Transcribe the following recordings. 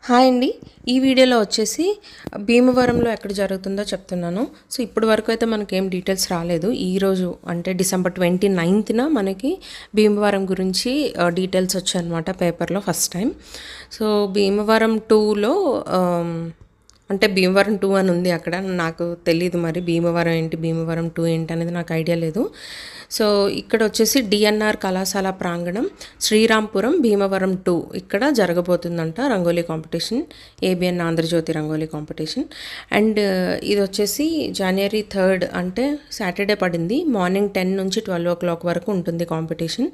Hi అండి. ఈ వీడియోలో వచ్చేసి భీమవరంలో ఎక్కడ జరుగుతుందో చెప్తున్నాను. సో ఇప్పటి వరకు అయితే మనకేం డీటెయిల్స్ రాలేదు. ఈరోజు అంటే డిసెంబర్ 29న మనకి భీమవరం గురించి డీటెయిల్స్ వచ్చాయన్నమాట పేపర్లో ఫస్ట్ టైం. సో భీమవరం 2లో అంటే భీమవరం 2 అని ఉంది అక్కడ. నాకు తెలీదు మరి భీమవరం ఏంటి, భీమవరం 2 ఏంటి అనేది నాకు ఐడియా లేదు. సో ఇక్కడ వచ్చేసి డిఎన్ఆర్ కళాశాల ప్రాంగణం, శ్రీరాంపురం, భీమవరం 2 ఇక్కడ జరగబోతుందంట rangoli competition, ABN Andhra Jyothi rangoli competition. And ఇది వచ్చేసి జనవరి 3 అంటే సాటర్డే పడింది. మార్నింగ్ 10 నుంచి 12 o'clock వరకు ఉంటుంది కాంపిటీషన్.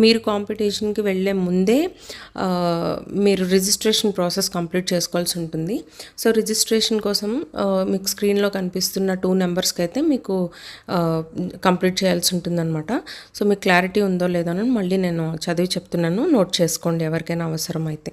మీరు కాంపిటీషన్కి వెళ్ళే ముందే మీరు రిజిస్ట్రేషన్ ప్రాసెస్ కంప్లీట్ చేసుకోవాల్సి ఉంటుంది. సో రిజిస్ట్రేషన్ కోసం మీకు స్క్రీన్లో కనిపిస్తున్న 2 నెంబర్స్కి అయితే మీకు కంప్లీట్ చేయాల్సి ఉంటుందన్నమాట. సో మీకు క్లారిటీ ఉందో లేదో అని మళ్ళీ నేను చదివి చెప్తున్నాను, నోట్ చేసుకోండి ఎవరికైనా అవసరం అయితే.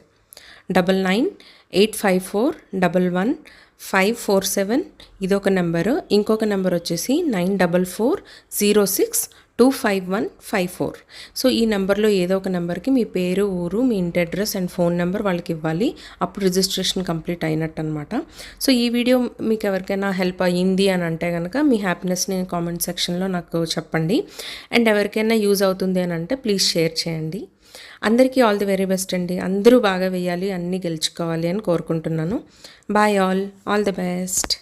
9985411547 ఇదొక నెంబరు. ఇంకొక నెంబర్ వచ్చేసి 9440625154. సో ఈ నెంబర్లో ఏదో ఒక నెంబర్కి మీ పేరు, ఊరు, మీ ఇంటి అడ్రస్ అండ్ ఫోన్ నెంబర్ వాళ్ళకి ఇవ్వాలి. అప్పుడు రిజిస్ట్రేషన్ కంప్లీట్ అయినట్టు అనమాట. సో ఈ వీడియో మీకు ఎవరికైనా హెల్ప్ అయ్యింది అని అంటే కనుక మీ హ్యాపీనెస్ని కామెంట్ సెక్షన్లో నాకు చెప్పండి. అండ్ ఎవరికైనా యూజ్ అవుతుంది అని అంటే ప్లీజ్ షేర్ చేయండి. అందరికీ ఆల్ ది వెరీ బెస్ట్ అండి. అందరూ బాగా వేయాలి, అన్నీ గెలుచుకోవాలి అని కోరుకుంటున్నాను. Bye all the best.